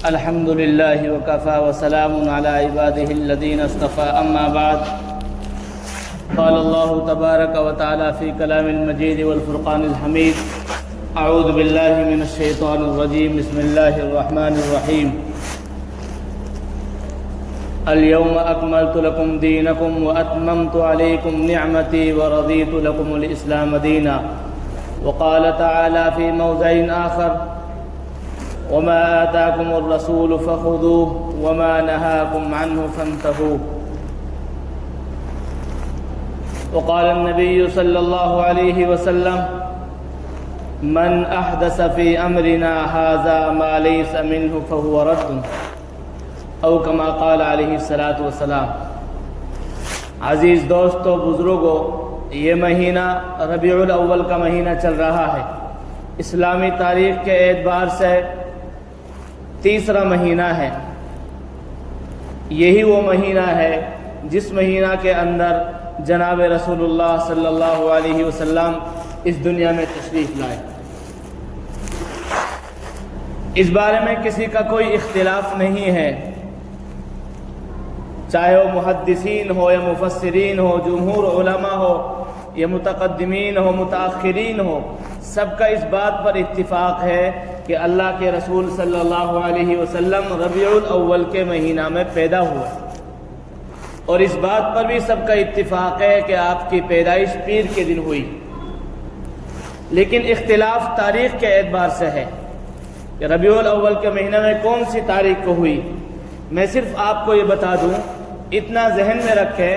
الحمد لله وكفى وسلام على عباده الذين اصطفى أما بعد قال الله تبارك وتعالى في كلام المجيد والفرقان الحميد أعوذ بالله من الشيطان الرجيم بسم الله الرحمن الرحيم اليوم أكملت لكم دينكم وأتممت عليكم نعمتي ورضيت لكم الإسلام دينا وقال تعالى في موضع آخر وما آتاكم الرسول فخذوه وما نهاكم عنه فانتهوا وقال النبي صلى الله عليه وسلم من أحدث في أمرنا هذا ما ليس منه فهو رد او كما قال علیہ الصلاۃ والسلام۔ عزیز دوستو، بزرگوں، یہ مہینہ ربیع الاول کا مہینہ چل رہا ہے۔ اسلامی تاریخ کے اعتبار سے تیسرا مہینہ ہے۔ یہی وہ مہینہ ہے جس مہینہ کے اندر جناب رسول اللہ صلی اللہ علیہ وسلم اس دنیا میں تشریف لائے۔ اس بارے میں کسی کا کوئی اختلاف نہیں ہے، چاہے وہ محدثین ہو یا مفسرین ہو، جمہور علماء ہو یا متقدمین ہو متاخرین ہو، سب کا اس بات پر اتفاق ہے کہ اللہ کے رسول صلی اللہ علیہ وسلم ربیع الاول کے مہینہ میں پیدا ہوئے، اور اس بات پر بھی سب کا اتفاق ہے کہ آپ کی پیدائش پیر کے دن ہوئی۔ لیکن اختلاف تاریخ کے اعتبار سے ہے کہ ربیع الاول کے مہینہ میں کون سی تاریخ کو ہوئی۔ میں صرف آپ کو یہ بتا دوں، اتنا ذہن میں رکھیں،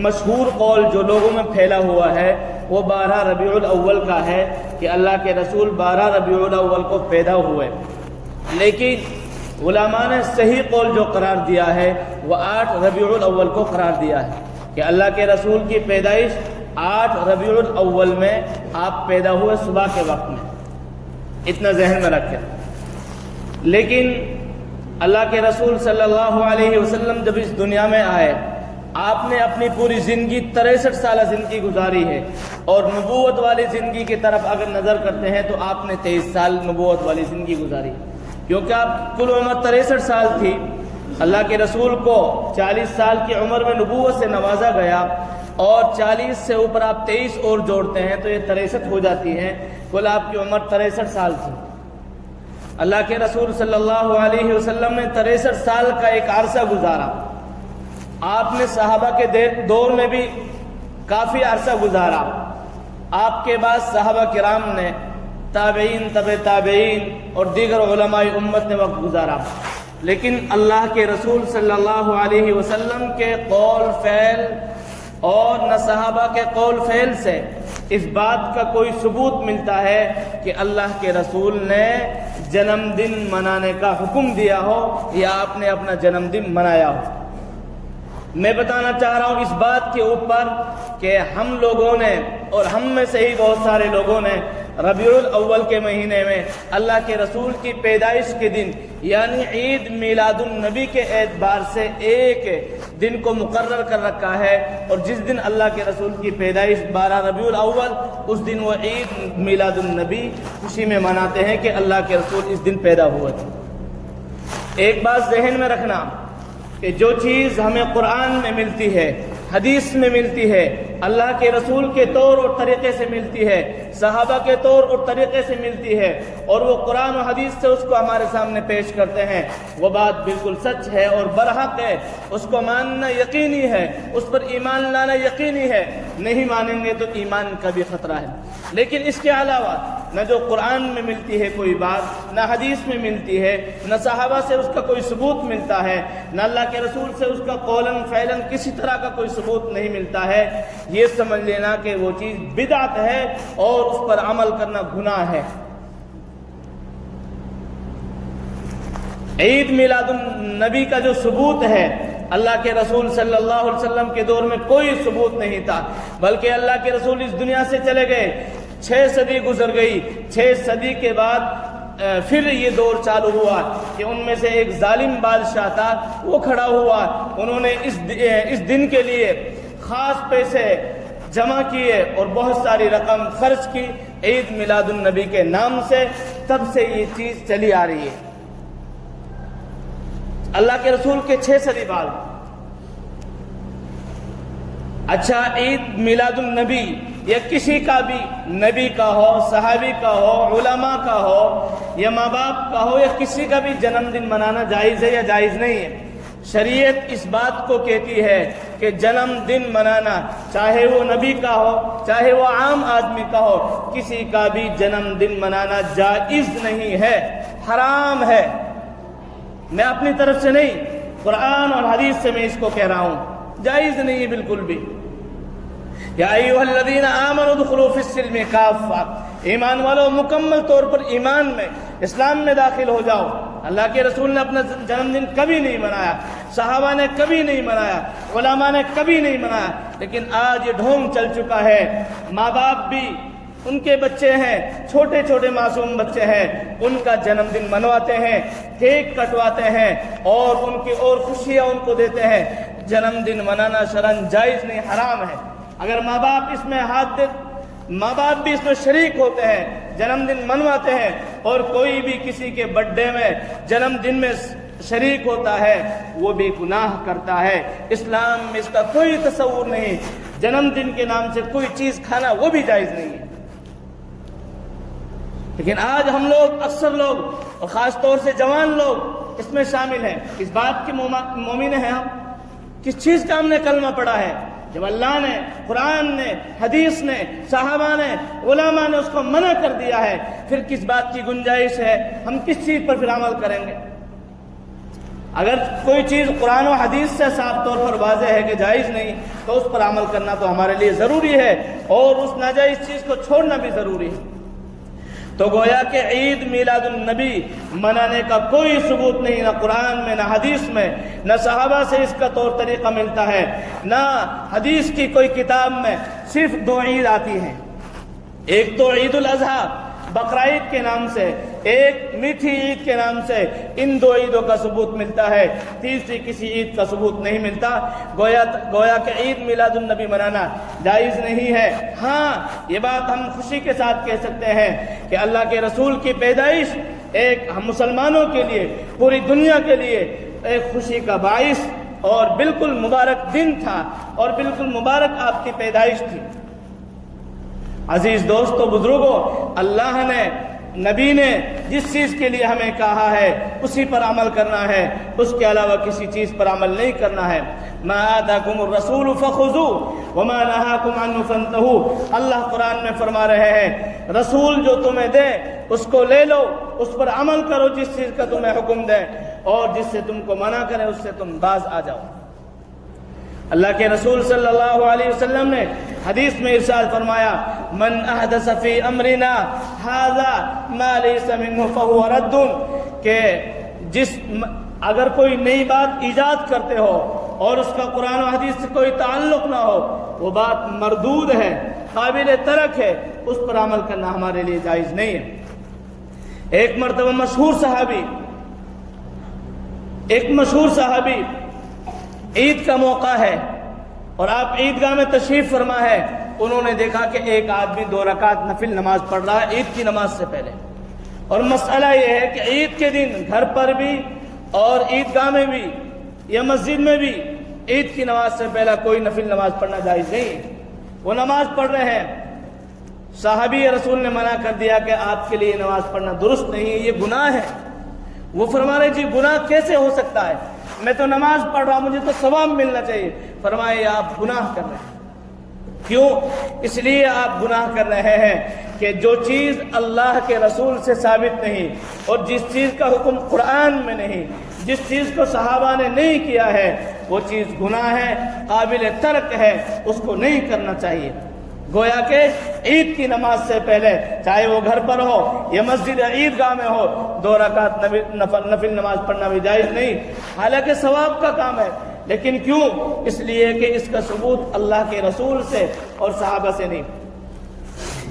مشہور قول جو لوگوں میں پھیلا ہوا ہے وہ 12 ربیع الاول کا ہے کہ اللہ کے رسول 12 ربیع الاول کو پیدا ہوئے، لیکن علماء نے صحیح قول جو قرار دیا ہے وہ 8 ربیع الاول کو قرار دیا ہے کہ اللہ کے رسول کی پیدائش 8 ربیع الاول میں آپ پیدا ہوئے صبح کے وقت میں، اتنا ذہن میں رکھیں۔ لیکن اللہ کے رسول صلی اللہ علیہ وسلم جب اس دنیا میں آئے، آپ نے اپنی پوری زندگی 63 سالہ زندگی گزاری ہے، اور نبوت والی زندگی کی طرف اگر نظر کرتے ہیں تو آپ نے 23 سال نبوت والی زندگی گزاری، کیونکہ آپ کل عمر 63 سال تھی۔ اللہ کے رسول کو 40 سال کی عمر میں نبوت سے نوازا گیا، اور 40 سے اوپر آپ 23 اور جوڑتے ہیں تو یہ 63 ہو جاتی ہے، کل آپ کی عمر 63 سال تھی۔ اللہ کے رسول صلی اللہ علیہ وسلم نے 63 سال کا ایک عرصہ گزارا۔ آپ نے صحابہ کے دور میں بھی کافی عرصہ گزارا، آپ کے بعد صحابہ کرام نے، تابعین، تبع تابعین اور دیگر علماء امت نے وقت گزارا، لیکن اللہ کے رسول صلی اللہ علیہ وسلم کے قول فعل اور نہ صحابہ کے قول فعل سے اس بات کا کوئی ثبوت ملتا ہے کہ اللہ کے رسول نے جنم دن منانے کا حکم دیا ہو یا آپ نے اپنا جنم دن منایا ہو۔ میں بتانا چاہ رہا ہوں اس بات کے اوپر کہ ہم لوگوں نے، اور ہم میں سے ہی بہت سارے لوگوں نے، ربیع الاول کے مہینے میں اللہ کے رسول کی پیدائش کے دن یعنی عید میلاد النبی کے اعتبار سے ایک دن کو مقرر کر رکھا ہے، اور جس دن اللہ کے رسول کی پیدائش 12 ربیع الاول، اس دن وہ عید میلاد النبی خوشی میں مناتے ہیں کہ اللہ کے رسول اس دن پیدا ہوئے تھے۔ ایک بات ذہن میں رکھنا کہ جو چیز ہمیں قرآن میں ملتی ہے، حدیث میں ملتی ہے، اللہ کے رسول کے طور اور طریقے سے ملتی ہے، صحابہ کے طور اور طریقے سے ملتی ہے، اور وہ قرآن و حدیث سے اس کو ہمارے سامنے پیش کرتے ہیں، وہ بات بالکل سچ ہے اور برحق ہے، اس کو ماننا یقینی ہے، اس پر ایمان لانا یقینی ہے۔ نہیں مانیں گے تو ایمان کا بھی خطرہ ہے۔ لیکن اس کے علاوہ نہ جو قرآن میں ملتی ہے کوئی بات، نہ حدیث میں ملتی ہے، نہ صحابہ سے اس کا کوئی ثبوت ملتا ہے، نہ اللہ کے رسول سے اس کا قولاً فعلاً کسی طرح کا کوئی ثبوت نہیں ملتا ہے، یہ سمجھ لینا کہ وہ چیز بدعت ہے اور اس پر عمل کرنا گناہ ہے۔ عید میلاد النبی کا جو ثبوت ہے، اللہ کے رسول صلی اللہ علیہ وسلم کے دور میں کوئی ثبوت نہیں تھا، بلکہ اللہ کے رسول اس دنیا سے چلے گئے، 6 صدی گزر گئی، 6 صدی کے بعد پھر یہ دور چالو ہوا کہ ان میں سے ایک ظالم بادشاہ تھا، وہ کھڑا ہوا، انہوں نے اس دن کے لیے خاص پیسے جمع کیے اور بہت ساری رقم خرچ کی عید میلاد النبی کے نام سے، تب سے یہ چیز چلی آ رہی ہے۔ اللہ کے رسول کے 6 صدی بعد اچھا عید میلاد النبی یا کسی کا بھی نبی کا ہو، صحابی کا ہو، علماء کا ہو یا ماں باپ کا ہو یا کسی کا بھی جنم دن منانا جائز ہے یا جائز نہیں ہے؟ شریعت اس بات کو کہتی ہے کہ جنم دن منانا چاہے وہ نبی کا ہو چاہے وہ عام آدمی کا ہو، کسی کا بھی جنم دن منانا جائز نہیں ہے، حرام ہے۔ میں اپنی طرف سے نہیں، قرآن اور حدیث سے میں اس کو کہہ رہا ہوں، جائز نہیں ہے بالکل بھی۔ یا ایھا الذین آمنوا ادخلوا فی السلم کافہ، ایمان والو مکمل طور پر ایمان میں، اسلام میں داخل ہو جاؤ۔ اللہ کے رسول نے اپنا جنم دن کبھی نہیں منایا، صحابہ نے کبھی نہیں منایا، علماء نے کبھی نہیں منایا، لیکن آج یہ ڈھونگ چل چکا ہے، ماں باپ بھی ان کے بچے ہیں، چھوٹے چھوٹے معصوم بچے ہیں، ان کا جنم دن منواتے ہیں، کیک کٹواتے ہیں اور ان کی اور خوشیاں ان کو دیتے ہیں۔ جنم دن منانا شرعاً جائز نہیں، حرام ہے۔ اگر ماں باپ اس میں ماں باپ بھی اس میں شریک ہوتے ہیں، جنم دن منواتے ہیں، اور کوئی بھی کسی کے برتھ ڈے میں جنم دن میں شریک ہوتا ہے، وہ بھی گناہ کرتا ہے۔ اسلام میں اس کا کوئی تصور نہیں، جنم دن کے نام سے کوئی چیز کھانا وہ بھی جائز نہیں ہے۔ لیکن آج ہم لوگ، اکثر لوگ اور خاص طور سے جوان لوگ اس میں شامل ہیں۔ اس بات کے مومن ہیں ہم، کس چیز کا ہم نے کلمہ پڑھا ہے؟ جب اللہ نے، قرآن نے، حدیث نے، صحابہ نے، علماء نے اس کو منع کر دیا ہے، پھر کس بات کی گنجائش ہے؟ ہم کس چیز پر پھر عمل کریں گے؟ اگر کوئی چیز قرآن و حدیث سے صاف طور پر واضح ہے کہ جائز نہیں، تو اس پر عمل کرنا تو ہمارے لیے ضروری ہے، اور اس ناجائز چیز کو چھوڑنا بھی ضروری ہے۔ تو گویا کہ عید میلاد النبی منانے کا کوئی ثبوت نہیں، نہ قرآن میں، نہ حدیث میں، نہ صحابہ سے اس کا طور طریقہ ملتا ہے، نہ حدیث کی کوئی کتاب میں۔ صرف 2 عید آتی ہیں، ایک تو عید الاضحیٰ بقرعید کے نام سے، ایک میٹھی عید کے نام سے۔ ان 2 عیدوں کا ثبوت ملتا ہے، تیسری کسی عید کا ثبوت نہیں ملتا۔ گویا کہ عید میلاد النبی منانا جائز نہیں ہے۔ ہاں، یہ بات ہم خوشی کے ساتھ کہہ سکتے ہیں کہ اللہ کے رسول کی پیدائش ایک ہم مسلمانوں کے لیے، پوری دنیا کے لیے ایک خوشی کا باعث اور بالکل مبارک دن تھا، اور بالکل مبارک آپ کی پیدائش تھی۔ عزیز دوستو، بزرگوں، اللہ نے، نبی نے جس چیز کے لیے ہمیں کہا ہے اسی پر عمل کرنا ہے، اس کے علاوہ کسی چیز پر عمل نہیں کرنا ہے۔ ما آتاکم الرسول فخذوہ وما نہاکم عنہ فانتہوا، اللہ قرآن میں فرما رہے ہیں رسول جو تمہیں دے اس کو لے لو، اس پر عمل کرو جس چیز کا تمہیں حکم دے، اور جس سے تم کو منع کرے اس سے تم باز آ جاؤ۔ اللہ کے رسول صلی اللہ علیہ وسلم نے حدیث میں ارشاد فرمایا، من احدث فی امرنا ھذا ما لیس منہ فہو رد، کہ اگر کوئی نئی بات ایجاد کرتے ہو اور اس کا قرآن و حدیث سے کوئی تعلق نہ ہو، وہ بات مردود ہے، قابل ترک ہے، اس پر عمل کرنا ہمارے لیے جائز نہیں ہے۔ ایک مرتبہ مشہور صحابی عید کا موقع ہے اور آپ عیدگاہ میں تشریف فرما ہے، انہوں نے دیکھا کہ ایک آدمی 2 رکعت نفل نماز پڑھ رہا ہے عید کی نماز سے پہلے، اور مسئلہ یہ ہے کہ عید کے دن گھر پر بھی اور عیدگاہ میں بھی یا مسجد میں بھی عید کی نماز سے پہلے کوئی نفل نماز پڑھنا جائز نہیں ہے۔ وہ نماز پڑھ رہے ہیں، صحابی رسول نے منع کر دیا کہ آپ کے لیے نماز پڑھنا درست نہیں ہے، یہ گناہ ہے۔ وہ فرما رہے جی گناہ کیسے ہو سکتا ہے، میں تو نماز پڑھ رہا ہوں، مجھے تو ثواب ملنا چاہیے۔ فرمائے آپ گناہ کر رہے ہیں۔ کیوں؟ اس لیے آپ گناہ کر رہے ہیں کہ جو چیز اللہ کے رسول سے ثابت نہیں، اور جس چیز کا حکم قرآن میں نہیں، جس چیز کو صحابہ نے نہیں کیا ہے، وہ چیز گناہ ہے، قابل ترک ہے، اس کو نہیں کرنا چاہیے۔ گویا کہ عید کی نماز سے پہلے چاہے وہ گھر پر ہو یا مسجد عیدگاہ میں ہو 2 رکعت نفل نماز پڑھنا بھی جائز نہیں، حالانکہ ثواب کا کام ہے، لیکن کیوں؟ اس لیے کہ اس کا ثبوت اللہ کے رسول سے اور صحابہ سے نہیں۔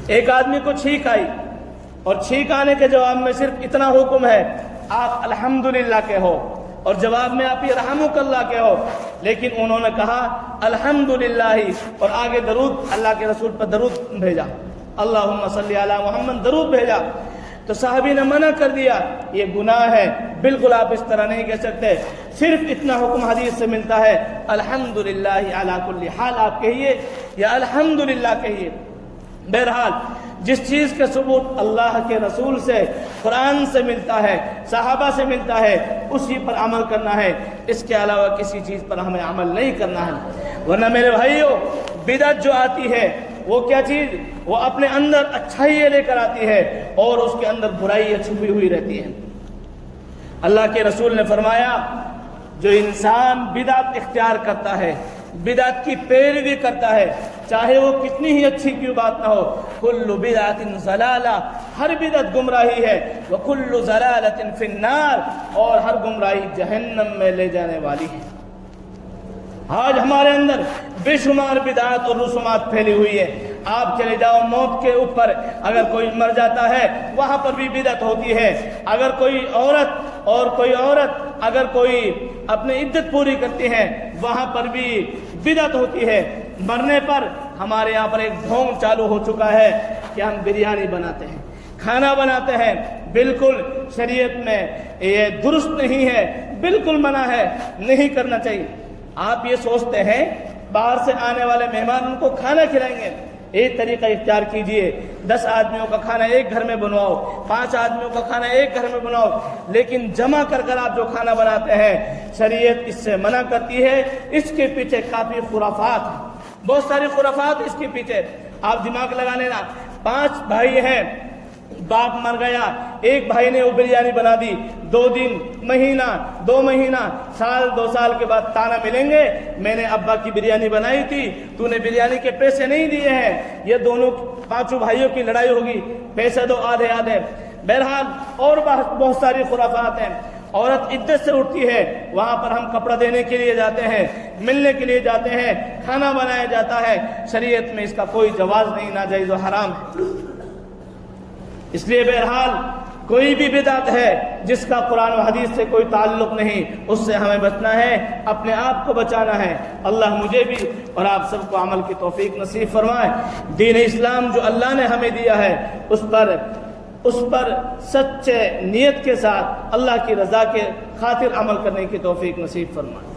ایک آدمی کو چھینک آئی، اور چھینک آنے کے جواب میں صرف اتنا حکم ہے، آپ الحمدللہ کہو، اور جواب میں آپ یرحمک اللہ کہو، لیکن انہوں نے کہا الحمدللہ، اور آگے درود، اللہ کے رسول پر درود بھیجا، اللہم صلی علی محمد، درود بھیجا۔ تو صحابی نے منع کر دیا یہ گناہ ہے، بالکل آپ اس طرح نہیں کہہ سکتے، صرف اتنا حکم حدیث سے ملتا ہے الحمدللہ علی کل حال آپ کہیے یا الحمدللہ کہیے۔ بہرحال جس چیز کا ثبوت اللہ کے رسول سے، قرآن سے ملتا ہے، صحابہ سے ملتا ہے، اسی پر عمل کرنا ہے، اس کے علاوہ کسی چیز پر ہمیں عمل نہیں کرنا ہے۔ ورنہ میرے بھائیوں، بدعت جو آتی ہے وہ کیا چیز؟ وہ اپنے اندر اچھائی لے کر آتی ہے اور اس کے اندر برائی چھپی ہوئی رہتی ہے۔ اللہ کے رسول نے فرمایا جو انسان بدعت اختیار کرتا ہے، بدعت کی پیروی کرتا ہے، چاہے وہ کتنی ہی اچھی کیوں بات نہ ہو، کل بدعت ضلالہ، ہر بدعت گمراہی ہے، وکل ضلالۃ فی النار، اور ہر گمراہی جہنم میں لے جانے والی ہے۔ آج ہمارے اندر بے شمار بدعات اور رسومات پھیلی ہوئی ہے۔ آپ چلے جاؤ موت کے اوپر، اگر کوئی مر جاتا ہے وہاں پر بھی بدعت ہوتی ہے۔ اگر کوئی عورت اگر کوئی اپنی عدت پوری کرتی ہے وہاں پر بھی بدعت ہوتی ہے۔ مرنے پر ہمارے یہاں پر ایک ڈھونگ چالو ہو چکا ہے کہ ہم بریانی بناتے ہیں، کھانا بناتے ہیں، بالکل شریعت میں یہ درست نہیں ہے، بالکل منع ہے، نہیں کرنا چاہیے۔ آپ یہ سوچتے ہیں باہر سے آنے والے مہمان ان کو کھانا کھلائیں گے، ایک طریقہ اختیار کیجئے، 10 آدمیوں کا کھانا ایک گھر میں بنواؤ، 5 آدمیوں کا کھانا ایک گھر میں بناؤ، لیکن جمع کر آپ جو کھانا بناتے ہیں شریعت اس سے منع کرتی ہے۔ اس کے پیچھے کافی خرافات ہیں، بہت ساری خرافات اس کے پیچھے، آپ دماغ لگا لینا۔ 5 بھائی ہیں، باپ مر گیا، ایک بھائی نے وہ بریانی بنا دی، 2 دن، مہینہ، 2 مہینہ، سال 2 سال کے بعد تانا ملیں گے، میں نے ابا کی بریانی بنائی تھی، تو نے بریانی کے پیسے نہیں دیے ہیں۔ یہ دونوں 5 بھائیوں کی لڑائی ہوگی، پیسے دو آدھے آدھے۔ بہرحال اور بہت ساری خرافات ہیں۔ عورت عدت سے اٹھتی ہے، وہاں پر ہم کپڑا دینے کے لیے جاتے ہیں، ملنے کے لیے جاتے ہیں، کھانا بنایا جاتا ہے، شریعت میں اس کا کوئی جواز نہیں، ناجائز و حرام ہے۔ اس لیے بہرحال کوئی بھی بدعت ہے جس کا قرآن و حدیث سے کوئی تعلق نہیں، اس سے ہمیں بچنا ہے، اپنے آپ کو بچانا ہے۔ اللہ مجھے بھی اور آپ سب کو عمل کی توفیق نصیب فرمائے۔ دین اسلام جو اللہ نے ہمیں دیا ہے اس پر سچے نیت کے ساتھ اللہ کی رضا کے خاطر عمل کرنے کی توفیق نصیب فرمائے۔